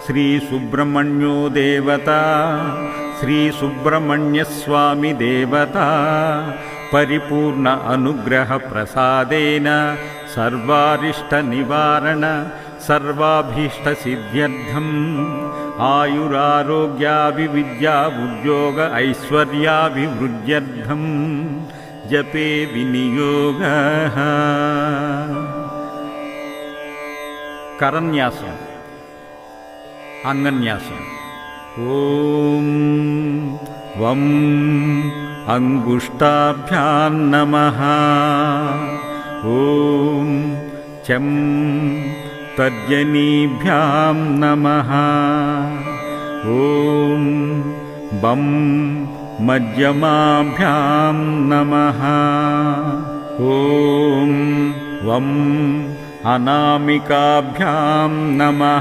ಶ್ರೀ ಸುಬ್ರಹ್ಮಣ್ಯೋ ದೇವತಾ ಶ್ರೀ ಸುಬ್ರಹ್ಮಣ್ಯಸ್ವಾಮಿ ದೇವತಾ ಪರಿಪೂರ್ಣ ಅನುಗ್ರಹ ಪ್ರಸಾದೇನ ಸರ್ವಾರಿಷ್ಟ ನಿವಾರಣ ಸರ್ವಾಭೀಷ್ಟ ಸಿದ್ಧ್ಯರ್ಥಂ ಆಯುರಾರೋಗ್ಯಾಭಿವಿದ್ಯಾ ಉದ್ಯೋಗ ಐಶ್ವರ್ಯಾಭಿವೃದ್ಧ್ಯರ್ಥಂ ಜಪೇ ವಿನಿಯೋಗಃ. ಕರನ್ಯಾಸ ಅಂಗನ್ಯಾಸ. ಓಂ ವಂ ಅಂಗುಷ್ಟಾಭ್ಯಾಂ ನಮಃ. ಓಂ ಚಂ ತರ್ಜನೀಭ್ಯಾಂ ನಮಃ. ಓಂ ಬಂ ಮಧ್ಯಮಾಭ್ಯಾಂ ನಮಃ. ಓಂ ವಂ ಅನಾಮಿಕಾಭ್ಯಾಂ ನಮಃ.